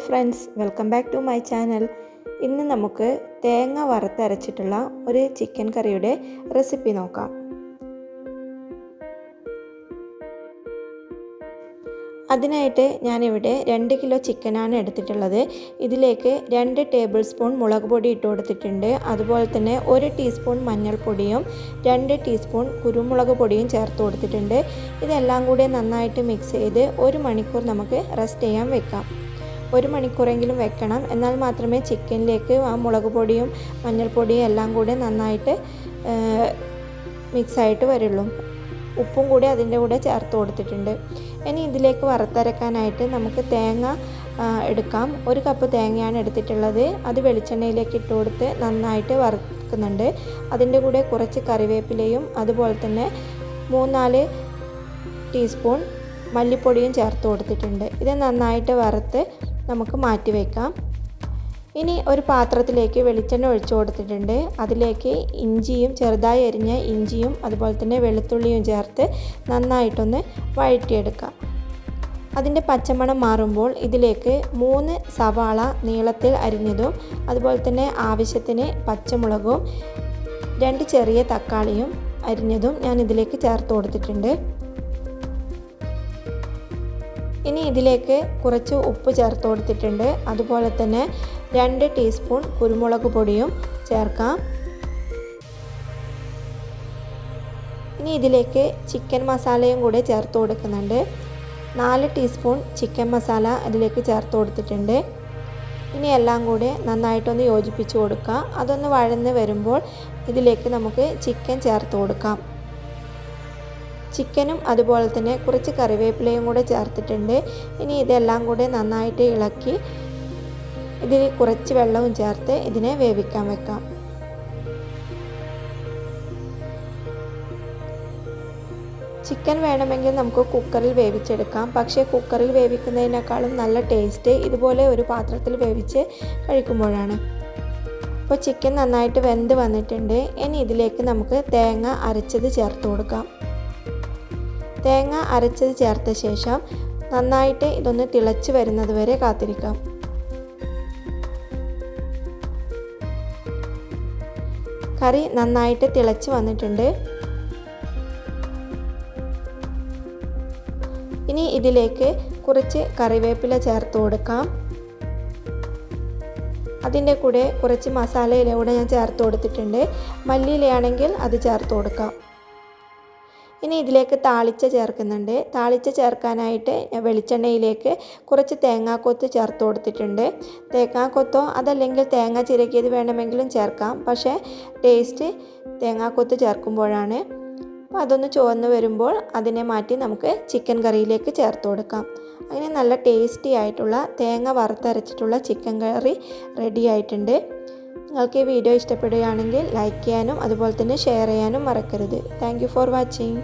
Friends, welcome back to my channel. ഇന്ന് നമുക്ക് തേങ്ങ വറുത്തരച്ചിട്ടുള്ള ഒരു ചിക്കൻ കറിയുടെ റെസിപ്പി നോക്കാം. അതിനായിട്ട് ഞാനിവിടെ 2 കിലോ ചിക്കനാണ് എടുത്തിട്ടുള്ളത്. ഇതിലേക്ക് 2 ടേബിൾ സ്പൂൺ മുളക് പൊടി ഇട്ട് കൊടുത്തിട്ടുണ്ട്. അതുപോലെ തന്നെ 1 ടീസ്പൂൺ മഞ്ഞൾപ്പൊടിയും 2 ടീസ്പൂൺ കുരുമുളക് പൊടിയും ചേർത്ത് കൊടുത്തിട്ടുണ്ട്. ഇതെല്ലാം കൂടി നന്നായിട്ട് മിക്സ് ചെയ്ത് 1 മണിക്കൂർ നമുക്ക് റെസ്റ്റ് ചെയ്യാൻ വെക്കാം. 1 മണിക്കൂറെങ്കിലും വെക്കണം, എന്നാൽ മാത്രമേ ചിക്കനിലേക്ക് ആ മുളക് പൊടിയും മഞ്ഞൾപ്പൊടിയും എല്ലാം കൂടി നന്നായിട്ട് മിക്സായിട്ട് വരുള്ളൂ. ഉപ്പും കൂടി അതിൻ്റെ കൂടെ ചേർത്ത് കൊടുത്തിട്ടുണ്ട്. ഇനി ഇതിലേക്ക് വറുത്തരക്കാനായിട്ട് നമുക്ക് തേങ്ങ എടുക്കാം. 1 കപ്പ് തേങ്ങയാണ് എടുത്തിട്ടുള്ളത്. അത് വെളിച്ചെണ്ണയിലേക്ക് ഇട്ട് കൊടുത്ത് നന്നായിട്ട് വറുക്കുന്നുണ്ട്. അതിൻ്റെ കൂടെ കുറച്ച് കറിവേപ്പിലയും അതുപോലെ തന്നെ 3-4 ടീസ്പൂൺ മല്ലിപ്പൊടിയും ചേർത്ത് കൊടുത്തിട്ടുണ്ട്. ഇത് നന്നായിട്ട് വറുത്ത് നമുക്ക് മാറ്റി വയ്ക്കാം. ഇനി ഒരു പാത്രത്തിലേക്ക് വെളിച്ചെണ്ണ ഒഴിച്ചു കൊടുത്തിട്ടുണ്ട്. അതിലേക്ക് ഇഞ്ചിയും ചെറുതായി അരിഞ്ഞ ഇഞ്ചിയും അതുപോലെ തന്നെ വെളുത്തുള്ളിയും ചേർത്ത് നന്നായിട്ടൊന്ന് വഴറ്റിയെടുക്കാം. അതിൻ്റെ പച്ചമണം മാറുമ്പോൾ ഇതിലേക്ക് 3 സവാള നീളത്തിൽ അരിഞ്ഞതും അതുപോലെ തന്നെ ആവശ്യത്തിന് പച്ചമുളകും 2 ചെറിയ തക്കാളിയും അരിഞ്ഞതും ഞാൻ ഇതിലേക്ക് ചേർത്ത് കൊടുത്തിട്ടുണ്ട്. ഇനി ഇതിലേക്ക് കുറച്ച് ഉപ്പ് ചേർത്ത് കൊടുത്തിട്ടുണ്ട്. അതുപോലെ തന്നെ 2 ടീസ്പൂൺ കുരുമുളക് പൊടിയും ചേർക്കാം. ഇനി ഇതിലേക്ക് ചിക്കൻ മസാലയും കൂടെ ചേർത്ത് കൊടുക്കുന്നുണ്ട്. 4 ടീസ്പൂൺ ചിക്കൻ മസാല അതിലേക്ക് ചേർത്ത് കൊടുത്തിട്ടുണ്ട്. ഇനി എല്ലാം കൂടെ നന്നായിട്ടൊന്ന് യോജിപ്പിച്ച് കൊടുക്കുക. അതൊന്ന് വഴന്ന് വരുമ്പോൾ ഇതിലേക്ക് നമുക്ക് ചിക്കൻ ചേർത്ത് കൊടുക്കാം. ചിക്കനും അതുപോലെ തന്നെ കുറച്ച് കറിവേപ്പിലയും കൂടെ ചേർത്തിട്ടുണ്ട്. ഇനി ഇതെല്ലാം കൂടെ നന്നായിട്ട് ഇളക്കി ഇതിൽ കുറച്ച് വെള്ളവും ചേർത്ത് ഇതിനെ വേവിക്കാൻ വെക്കാം. ചിക്കൻ വേണമെങ്കിൽ നമുക്ക് കുക്കറിൽ വേവിച്ചെടുക്കാം. പക്ഷേ കുക്കറിൽ വേവിക്കുന്നതിനേക്കാളും നല്ല ടേസ്റ്റ് ഇതുപോലെ ഒരു പാത്രത്തിൽ വേവിച്ച് കഴിക്കുമ്പോഴാണ്. അപ്പോൾ ചിക്കൻ നന്നായിട്ട് വെന്ത് വന്നിട്ടുണ്ട്. ഇനി ഇതിലേക്ക് നമുക്ക് തേങ്ങ അരച്ചത് ചേർത്ത് കൊടുക്കാം. തേങ്ങ അരച്ചത് ചേർത്ത ശേഷം നന്നായിട്ട് ഇതൊന്ന് തിളച്ച് വരുന്നത് വരെ കാത്തിരിക്കാം. കറി നന്നായിട്ട് തിളച്ച് വന്നിട്ടുണ്ട്. ഇനി ഇതിലേക്ക് കുറച്ച് കറിവേപ്പില ചേർത്ത് കൊടുക്കാം. അതിൻ്റെ കൂടെ കുറച്ച് മസാലയില കൂടെ ഞാൻ ചേർത്ത് കൊടുത്തിട്ടുണ്ട്. മല്ലിയിലയാണെങ്കിൽ അത് ചേർത്ത് കൊടുക്കാം. ഇനി ഇതിലേക്ക് താളിച്ച ചേർക്കുന്നുണ്ട്. താളിച്ച ചേർക്കാനായിട്ട് വെളിച്ചെണ്ണയിലേക്ക് കുറച്ച് തേങ്ങാക്കൊത്ത് ചേർത്ത് കൊടുത്തിട്ടുണ്ട്. തേങ്ങാക്കൊത്തോ അതല്ലെങ്കിൽ തേങ്ങ ചിരകിയത് വേണമെങ്കിലും ചേർക്കാം. പക്ഷേ ടേസ്റ്റ് തേങ്ങാക്കൊത്ത് ചേർക്കുമ്പോഴാണ്. അപ്പോൾ അതൊന്ന് ചുവന്ന് വരുമ്പോൾ അതിനെ മാറ്റി നമുക്ക് ചിക്കൻ കറിയിലേക്ക് ചേർത്ത് കൊടുക്കാം. അങ്ങനെ നല്ല ടേസ്റ്റി ആയിട്ടുള്ള തേങ്ങ വറുത്തരച്ചിട്ടുള്ള ചിക്കൻ കറി റെഡി ആയിട്ടുണ്ട്. നിങ്ങൾക്ക് ഈ വീഡിയോ ഇഷ്ടപ്പെടുകയാണെങ്കിൽ ലൈക്ക് ചെയ്യാനും അതുപോലെ തന്നെ ഷെയർ ചെയ്യാനും മറക്കരുത്. Thank you for watching.